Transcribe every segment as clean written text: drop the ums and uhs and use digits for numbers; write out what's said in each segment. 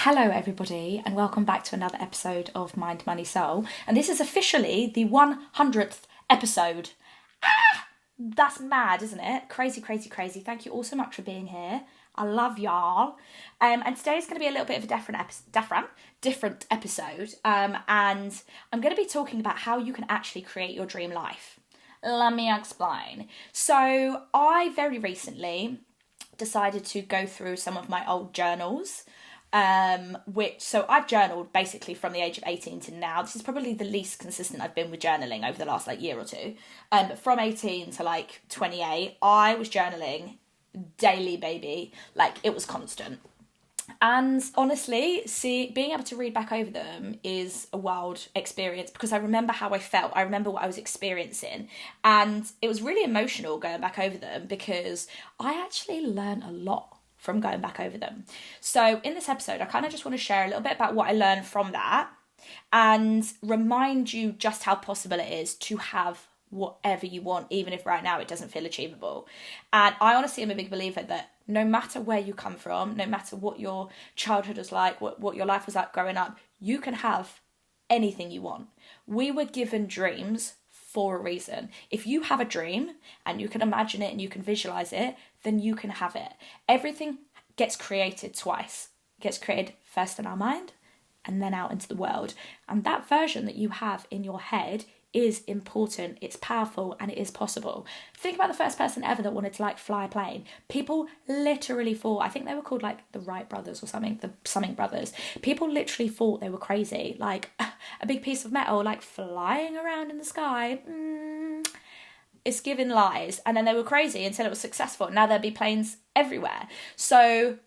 Hello, everybody, and welcome back to another episode of Mind, Money, Soul. And this is officially the 100th episode. That's mad, isn't it? Crazy, crazy, crazy. Thank you all so much for being here. I love y'all. And today's going to be a little bit of a different episode. And I'm going to be talking about how you can actually create your dream life. Let me explain. So I very recently decided to go through some of my old journals. So I've journaled basically from the age of 18 to now. This is probably the least consistent I've been with journaling over the last year or two. But from 18 to 28, I was journaling daily, baby. It was constant. And honestly, being able to read back over them is a wild experience because I remember how I felt. I remember what I was experiencing. And it was really emotional going back over them because I actually learned a lot from going back over them. So in this episode, I kind of just want to share a little bit about what I learned from that and remind you just how possible it is to have whatever you want, even if right now it doesn't feel achievable. And I honestly am a big believer that no matter where you come from, no matter what your childhood was like, what your life was like growing up, you can have anything you want. We were given dreams for a reason. If you have a dream and you can imagine it and you can visualize it, then you can have it. Everything gets created twice. It gets created first in our mind and then out into the world. And that version that you have in your head is important, it's powerful, and it is possible. Think about the first person ever that wanted to fly a plane. People literally thought, I think they were called the Wright brothers or something, the something brothers. People literally thought they were crazy. A big piece of metal flying around in the sky. It's giving lies. And then they were crazy until it was successful. Now there'd be planes everywhere. So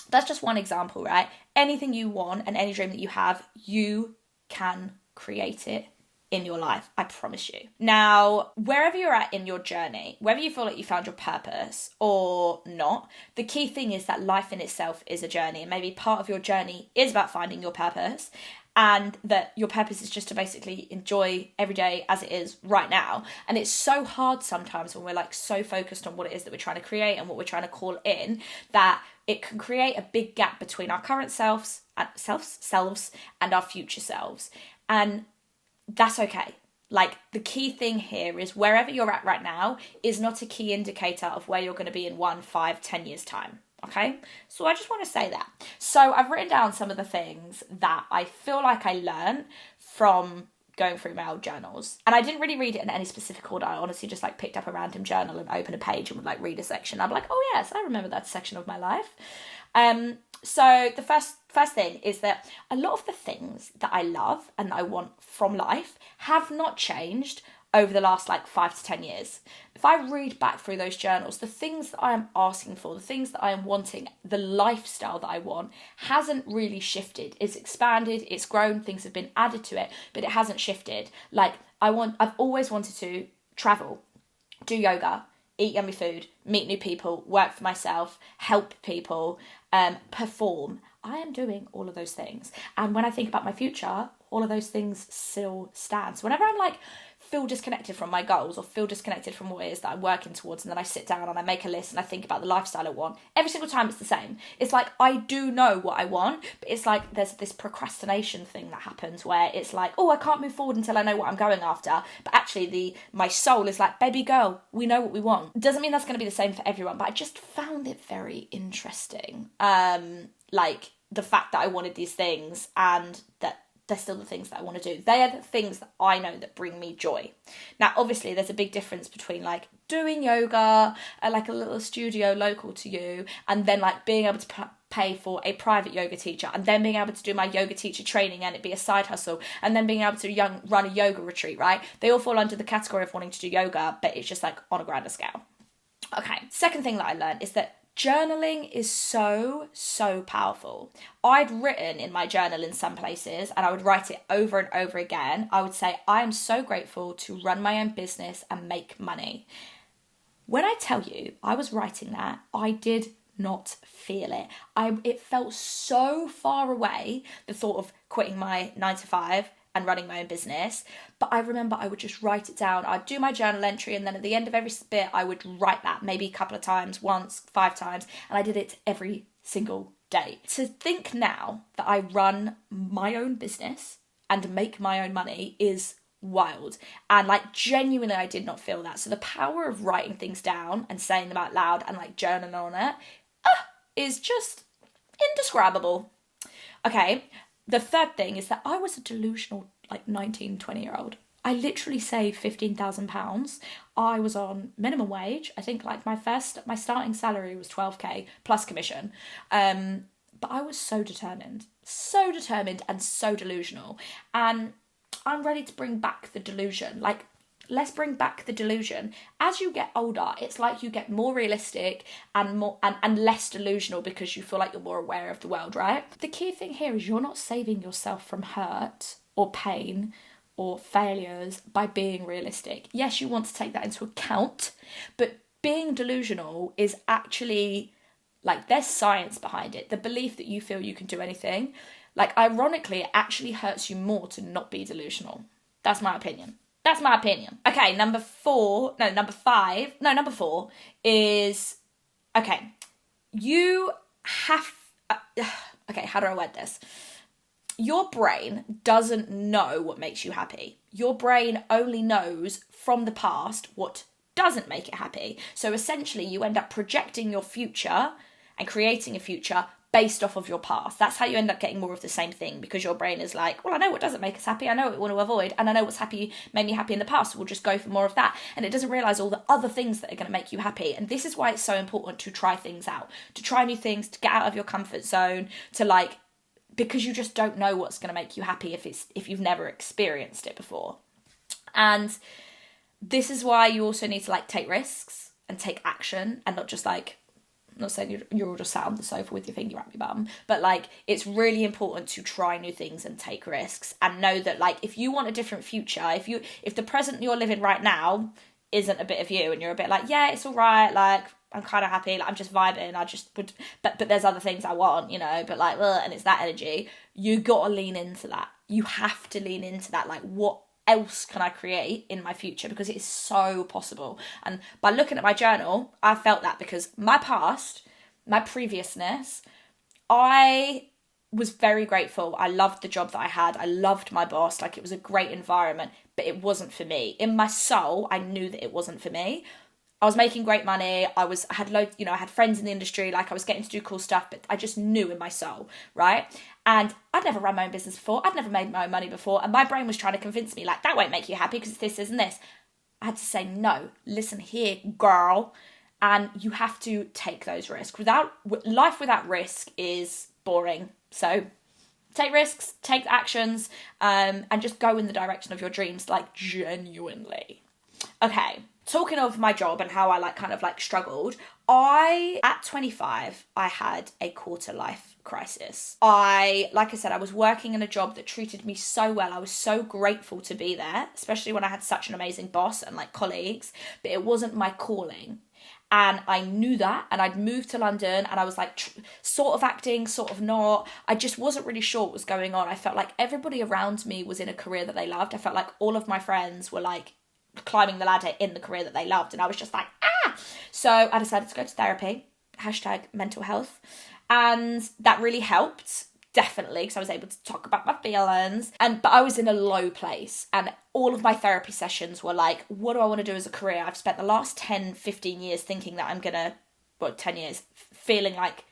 that's just one example, right? Anything you want and any dream that you have, you can create it in your life, I promise you. Now, wherever you're at in your journey, whether you feel like you found your purpose or not, the key thing is that life in itself is a journey, and maybe part of your journey is about finding your purpose, and that your purpose is just to basically enjoy every day as it is right now. And it's so hard sometimes when we're so focused on what it is that we're trying to create and what we're trying to call in, that it can create a big gap between our current selves and our future selves. And that's okay. The key thing here is wherever you're at right now is not a key indicator of where you're going to be in 1, 5, 10 years time. Okay? So I just want to say that. So I've written down some of the things that I feel like I learned from going through my old journals. And I didn't really read it in any specific order. I honestly just picked up a random journal and opened a page and would read a section. I'm oh yes, I remember that section of my life. So the first thing is that a lot of the things that I love and that I want from life have not changed over the last 5 to 10 years. If I read back through those journals, the things that I am asking for, the things that I am wanting, the lifestyle that I want hasn't really shifted. It's expanded, it's grown, things have been added to it, but it hasn't shifted. I've always wanted to travel, do yoga, eat yummy food, meet new people, work for myself, help people, perform. I am doing all of those things. And when I think about my future, all of those things still stand. So whenever I'm feel disconnected from my goals or feel disconnected from what it is that I'm working towards, and then I sit down and I make a list and I think about the lifestyle I want, every single time it's the same. It's I do know what I want, but it's there's this procrastination thing that happens where it's oh, I can't move forward until I know what I'm going after. But actually my soul is baby girl, we know what we want. Doesn't mean that's going to be the same for everyone, but I just found it very interesting. The fact that I wanted these things and that they're still the things that I want to do. They are the things that I know that bring me joy. Now, obviously, there's a big difference between doing yoga at a little studio local to you, and then being able to pay for a private yoga teacher, and then being able to do my yoga teacher training and it be a side hustle, and then being able to run a yoga retreat, right? They all fall under the category of wanting to do yoga, but it's just on a grander scale. Okay, second thing that I learned is that journaling is so powerful. I'd written in my journal in some places, and I would write it over and over again. I would say, I am so grateful to run my own business and make money. When I tell you I was writing that, I did not feel it. It felt so far away, the thought of quitting my 9 to 5 and running my own business. But I remember I would just write it down. I'd do my journal entry, and then at the end of every bit, I would write that maybe a couple of times, once, 5 times. And I did it every single date. To think now that I run my own business and make my own money is wild. And like genuinely I did not feel that. So the power of writing things down and saying them out loud and like journaling on it is just indescribable. Okay, the third thing is that I was a delusional like 19, 20-year-old. I literally saved £15,000. I was on minimum wage. I think like my starting salary was 12k plus commission. But I was so determined and so delusional. And I'm ready to bring back the delusion. Like, let's bring back the delusion. As you get older, it's like you get more realistic and more and less delusional because you feel like you're more aware of the world, right? The key thing here is you're not saving yourself from hurt or pain or failures by being realistic. Yes, you want to take that into account, but being delusional is actually, like, there's science behind it. The belief that you feel you can do anything. Like, ironically, it actually hurts you more to not be delusional. That's my opinion. Okay, number 4 is, okay, you have, okay, how do I word this? Your brain doesn't know what makes you happy. Your brain only knows from the past what doesn't make it happy. So essentially you end up projecting your future and creating a future based off of your past. That's how you end up getting more of the same thing, because your brain is like, well, I know what doesn't make us happy, I know what we want to avoid, and I know what's made me happy in the past, so we'll just go for more of that. And it doesn't realise all the other things that are going to make you happy. And this is why it's so important to try things out, to try new things, to get out of your comfort zone, to like, because you just don't know what's going to make you happy if you've never experienced it before. And this is why you also need to like take risks and take action, and not just like, I'm not saying you're all just sat on the sofa with your finger up your bum, but like it's really important to try new things and take risks, and know that like if you want a different future, if the present you're living right now isn't a bit of you and you're a bit like, yeah, it's all right, like I'm kind of happy, like I'm just vibing, I just would, but there's other things I want, you know, but like, and it's that energy, you gotta lean into that. You have to lean into that, like what else can I create in my future, because it is so possible. And by looking at my journal, I felt that, because my past, my previousness, I was very grateful. I loved the job that I had. I loved my boss. Like, it was a great environment, but it wasn't for me. In my soul, I knew that it wasn't for me. I was making great money. I had loads, I had friends in the industry. Like, I was getting to do cool stuff, but I just knew in my soul, right? And I'd never run my own business before. I'd never made my own money before. And my brain was trying to convince me, like, that won't make you happy because it's this and this. I had to say, no, listen here, girl. And you have to take those risks. Life without risk is boring. So take risks, take actions, and just go in the direction of your dreams, like genuinely. Okay. Talking of my job and how I kind of struggled, at 25, I had a quarter life crisis. Like I said, I was working in a job that treated me so well. I was so grateful to be there, especially when I had such an amazing boss and colleagues, but it wasn't my calling. And I knew that, and I'd moved to London, and I was sort of acting, sort of not. I just wasn't really sure what was going on. I felt like everybody around me was in a career that they loved. I felt like all of my friends were climbing the ladder in the career that they loved, and I was just like, ah! So I decided to go to therapy, #mental health, and that really helped, definitely, because I was able to talk about my feelings, but I was in a low place, and all of my therapy sessions were like, what do I want to do as a career? I've spent the last 10, 15 years thinking that I'm gonna, 10 years, feeling like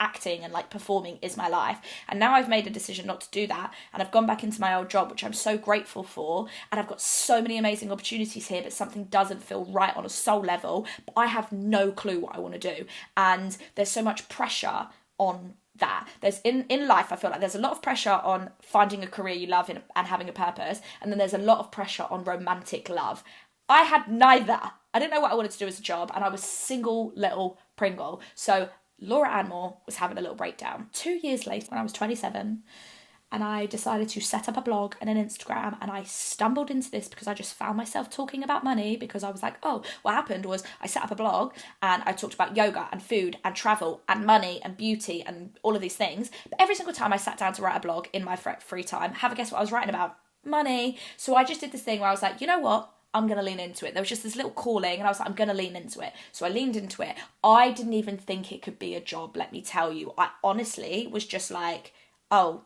acting and performing is my life, and now I've made a decision not to do that, and I've gone back into my old job, which I'm so grateful for, and I've got so many amazing opportunities here, but something doesn't feel right on a soul level, but I have no clue what I want to do, and there's so much pressure on that. There's in life, I feel like there's a lot of pressure on finding a career you love and having a purpose, and then there's a lot of pressure on romantic love. I had neither. I didn't know what I wanted to do as a job, and I was single little Pringle. So Laura Anmore was having a little breakdown. 2 years later, when I was 27, and I decided to set up a blog and an Instagram, and I stumbled into this because I just found myself talking about money, because I was like, oh, what happened was I set up a blog and I talked about yoga and food and travel and money and beauty and all of these things. But every single time I sat down to write a blog in my free time, have a guess what I was writing about? Money. So I just did this thing where I was like, you know what? I'm going to lean into it. There was just this little calling and I was like, I'm going to lean into it. So I leaned into it. I didn't even think it could be a job, let me tell you. I honestly was just like, oh,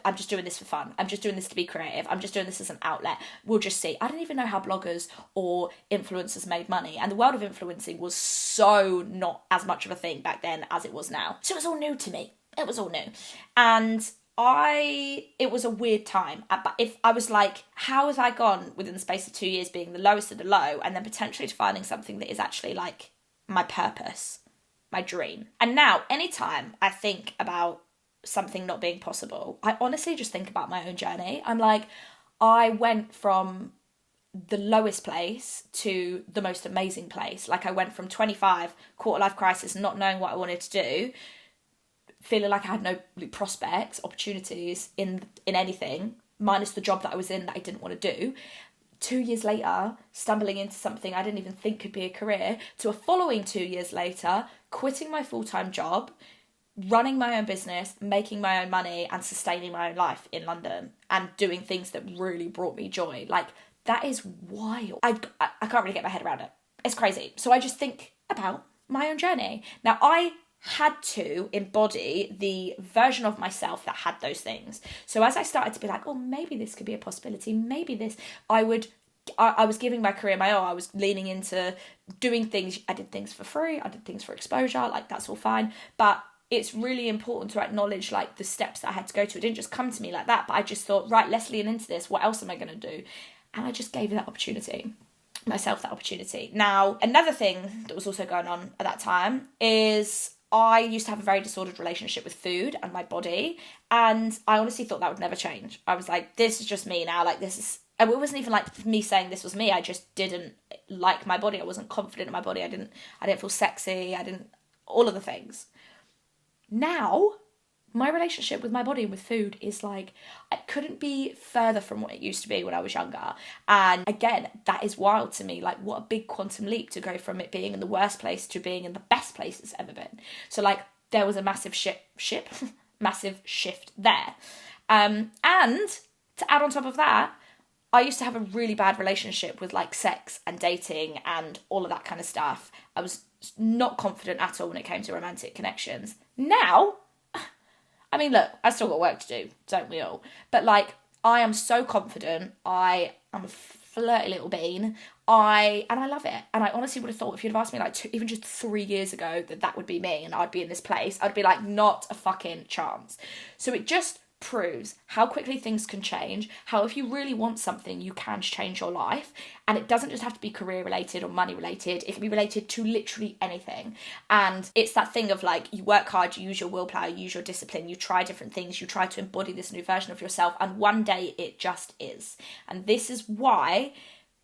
I'm just doing this for fun. I'm just doing this to be creative. I'm just doing this as an outlet. We'll just see. I didn't even know how bloggers or influencers made money. And the world of influencing was so not as much of a thing back then as it was now. So it was all new to me. It was all new. And it was a weird time. But if I was like, how have I gone within the space of 2 years being the lowest of the low and then potentially to finding something that is actually like my purpose, my dream. And now anytime I think about something not being possible, I honestly just think about my own journey. I'm like, I went from the lowest place to the most amazing place. Like I went from 25, quarter life crisis, not knowing what I wanted to do, feeling like I had no prospects, opportunities in anything, minus the job that I was in that I didn't want to do. 2 years later, stumbling into something I didn't even think could be a career, to a following 2 years later, quitting my full-time job, running my own business, making my own money and sustaining my own life in London and doing things that really brought me joy. Like, that is wild. I can't really get my head around it. It's crazy. So I just think about my own journey. Now, I had to embody the version of myself that had those things. So as I started to be like, oh, maybe this could be a possibility, maybe this, I was giving my career my all. I was leaning into doing things. I did things for free. I did things for exposure. Like, that's all fine. But it's really important to acknowledge like the steps that I had to go to. It didn't just come to me like that, but I just thought, right, let's lean into this. What else am I going to do? And I just gave myself that opportunity. Now, another thing that was also going on at that time is I used to have a very disordered relationship with food and my body. And I honestly thought that would never change. I was like, this is just me now. Like, this is, and it wasn't even like me saying this was me. I just didn't like my body. I wasn't confident in my body. I didn't feel sexy. All of the things. Now, my relationship with my body and with food is like, it couldn't be further from what it used to be when I was younger. And again, that is wild to me. Like, what a big quantum leap to go from it being in the worst place to being in the best place it's ever been. So like, there was a massive massive shift there. And to add on top of that, I used to have a really bad relationship with like sex and dating and all of that kind of stuff. I was not confident at all when it came to romantic connections. Now, I mean, look, I still got work to do, don't we all? But like, I am so confident. I am a flirty little bean. And I love it. And I honestly would have thought if you'd have asked me like even just 3 years ago that would be me and I'd be in this place, I'd be like, not a fucking chance. So it just proves how quickly things can change, how if you really want something, you can change your life. And it doesn't just have to be career related or money related. It can be related to literally anything. And it's that thing of like, you work hard, you use your willpower, you use your discipline, you try different things, you try to embody this new version of yourself, and one day it just is. And this is why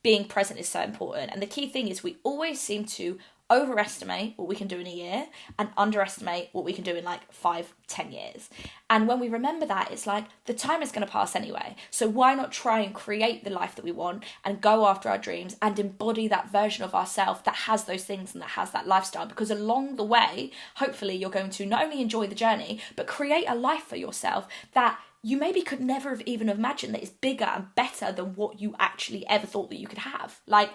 being present is so important. And the key thing is we always seem to overestimate what we can do in a year and underestimate what we can do in like 5-10 years. And when we remember that, it's like the time is going to pass anyway. So why not try and create the life that we want and go after our dreams and embody that version of ourselves that has those things and that has that lifestyle? Because along the way, hopefully you're going to not only enjoy the journey, but create a life for yourself that you maybe could never have even imagined that is bigger and better than what you actually ever thought that you could have. Like,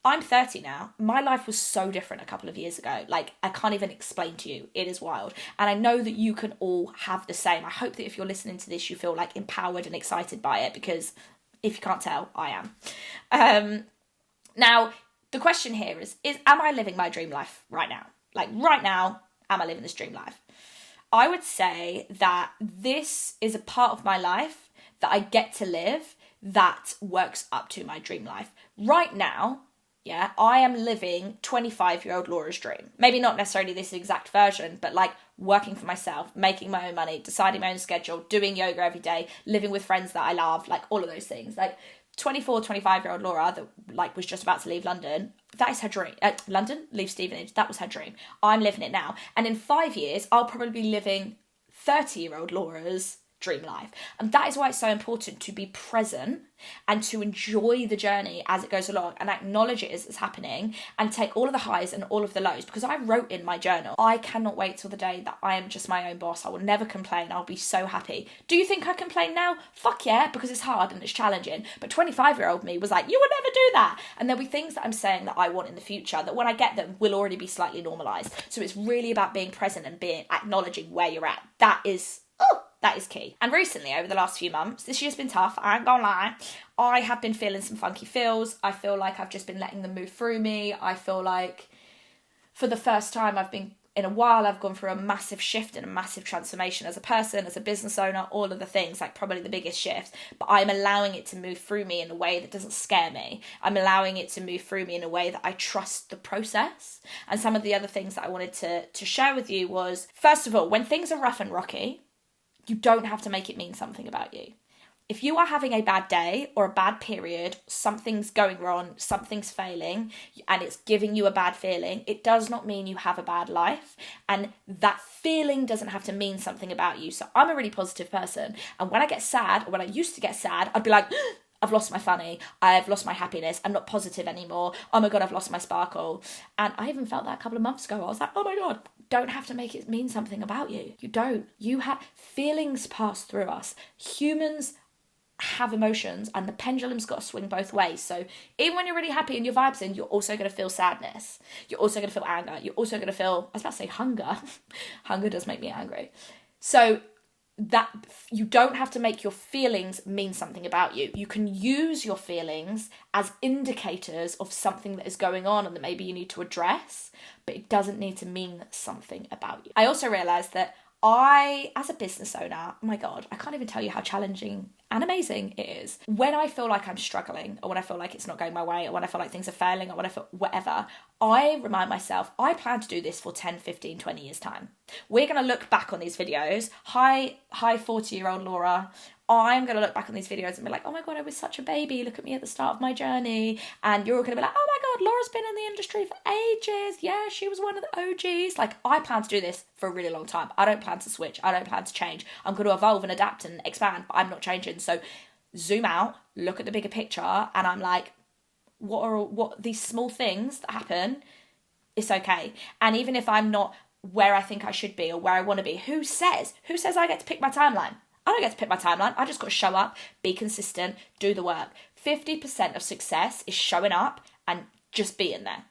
I'm 30 now. My life was so different a couple of years ago. Like, I can't even explain to you. It is wild. And I know that you can all have the same. I hope that if you're listening to this, you feel like empowered and excited by it, because if you can't tell, I am. Now, the question here is am I living my dream life right now? Like, right now, am I living this dream life? I would say that this is a part of my life that I get to live that works up to my dream life. Right now, yeah, I am living 25-year-old Laura's dream. Maybe not necessarily this exact version, but like working for myself, making my own money, deciding my own schedule, doing yoga every day, living with friends that I love, like all of those things. Like 25-year-old Laura that like was just about to leave London, that is her dream. London, leave Stevenage, that was her dream. I'm living it now. And in 5 years, I'll probably be living 30-year-old Laura's dream life. And that is why it's so important to be present and to enjoy the journey as it goes along and acknowledge it as it's happening and take all of the highs and all of the lows. Because I wrote in my journal, I cannot wait till the day that I am just my own boss. I will never complain. I'll be so happy. Do you think I complain now? Fuck yeah, because it's hard and it's challenging. But 25-year-old me was like, you would never do that. And there'll be things that I'm saying that I want in the future that when I get them will already be slightly normalised. So it's really about being present and acknowledging where you're at. That is key. And recently, over the last few months, this year's been tough, I ain't gonna lie. I have been feeling some funky feels. I feel like I've just been letting them move through me. I feel like for the first time in a while, I've gone through a massive shift and a massive transformation as a person, as a business owner, all of the things, like probably the biggest shift. But I'm allowing it to move through me in a way that doesn't scare me. I'm allowing it to move through me in a way that I trust the process. And some of the other things that I wanted to share with you was, first of all, when things are rough and rocky, you don't have to make it mean something about you. If you are having a bad day or a bad period, something's going wrong, something's failing, and it's giving you a bad feeling, it does not mean you have a bad life. And that feeling doesn't have to mean something about you. So I'm a really positive person. And when I get sad, or when I used to get sad, I'd be like, I've lost my funny, I've lost my happiness, I'm not positive anymore, oh my God, I've lost my sparkle. And I even felt that a couple of months ago. I was like, oh my God, don't have to make it mean something about you. You don't. You have feelings pass through us. Humans have emotions and the pendulum's got to swing both ways. So even when you're really happy and your vibe's in, you're also going to feel sadness. You're also going to feel anger. You're also going to feel, I was about to say hunger. Hunger does make me angry. So that you don't have to make your feelings mean something about you. You can use your feelings as indicators of something that is going on and that maybe you need to address, but it doesn't need to mean something about you. I also realised that as a business owner, oh my God, I can't even tell you how challenging and amazing it is. When I feel like I'm struggling, or when I feel like it's not going my way, or when I feel like things are failing, or when I feel whatever, I remind myself, I plan to do this for 10, 15, 20 years time. We're going to look back on these videos. Hi 40-year-old Laura. I'm going to look back on these videos and be like, oh my God, I was such a baby. Look at me at the start of my journey. And you're all going to be like, oh my God, Laura's been in the industry for ages. Yeah, she was one of the OGs. Like, I plan to do this for a really long time. I don't plan to switch. I don't plan to change. I'm going to evolve and adapt and expand, but I'm not changing. So zoom out, look at the bigger picture. And I'm like, what these small things that happen, it's okay. And even if I'm not where I think I should be or where I want to be, who says I get to pick my timeline? I don't get to pick my timeline. I just got to show up, be consistent, do the work. 50% of success is showing up and just being there.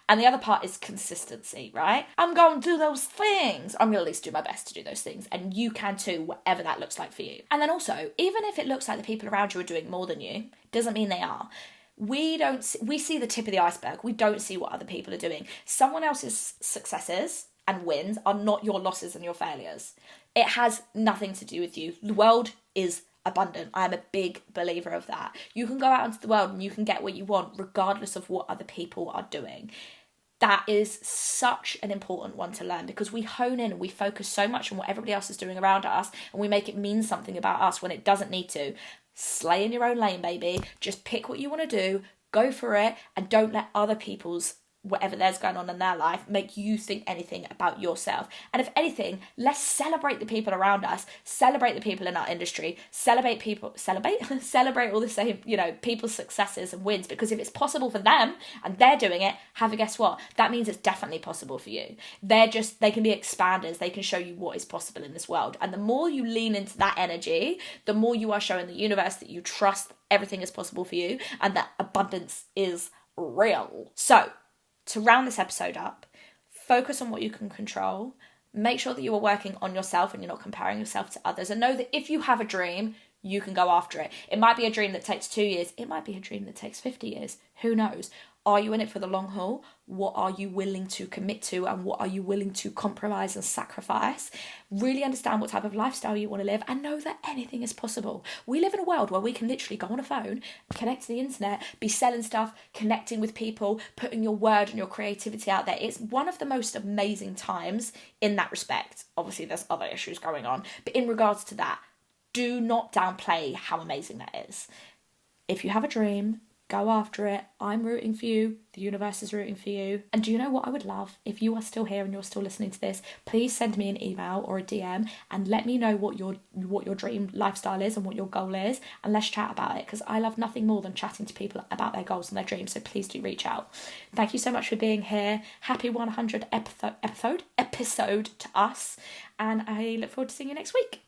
And the other part is consistency, right? I'm going to do those things. I'm going to at least do my best to do those things. And you can too, whatever that looks like for you. And then also, even if it looks like the people around you are doing more than you, doesn't mean they are. We see the tip of the iceberg. We don't see what other people are doing. Someone else's successes and wins are not your losses and your failures. It has nothing to do with you. The world is abundant. I am a big believer of that. You can go out into the world and you can get what you want regardless of what other people are doing. That is such an important one to learn, because we hone in and we focus so much on what everybody else is doing around us and we make it mean something about us when it doesn't need to. Slay in your own lane, baby. Just pick what you want to do, go for it, and don't let other people's whatever there's going on in their life make you think anything about yourself. And if anything, let's celebrate the people around us, celebrate the people in our industry, celebrate all the same, people's successes and wins, because if it's possible for them and they're doing it, guess what? That means it's definitely possible for you. They can be expanders. They can show you what is possible in this world. And the more you lean into that energy, the more you are showing the universe that you trust everything is possible for you and that abundance is real. So, to round this episode up, focus on what you can control. Make sure that you are working on yourself and you're not comparing yourself to others. And know that if you have a dream, you can go after it. It might be a dream that takes 2 years. It might be a dream that takes 50 years. Who knows? Are you in it for the long haul? What are you willing to commit to and what are you willing to compromise and sacrifice? Really understand what type of lifestyle you want to live and know that anything is possible. We live in a world where we can literally go on a phone, connect to the internet, be selling stuff, connecting with people, putting your word and your creativity out there. It's one of the most amazing times in that respect. Obviously, there's other issues going on, but in regards to that, do not downplay how amazing that is. If you have a dream, Go after it. I'm rooting for you. The universe is rooting for you. And do you know what I would love? If you are still here and you're still listening to this, please send me an email or a DM and let me know what your dream lifestyle is and what your goal is, and let's chat about it, because I love nothing more than chatting to people about their goals and their dreams. So please do reach out. Thank you so much for being here. Happy 100th episode to us, and I look forward to seeing you next week.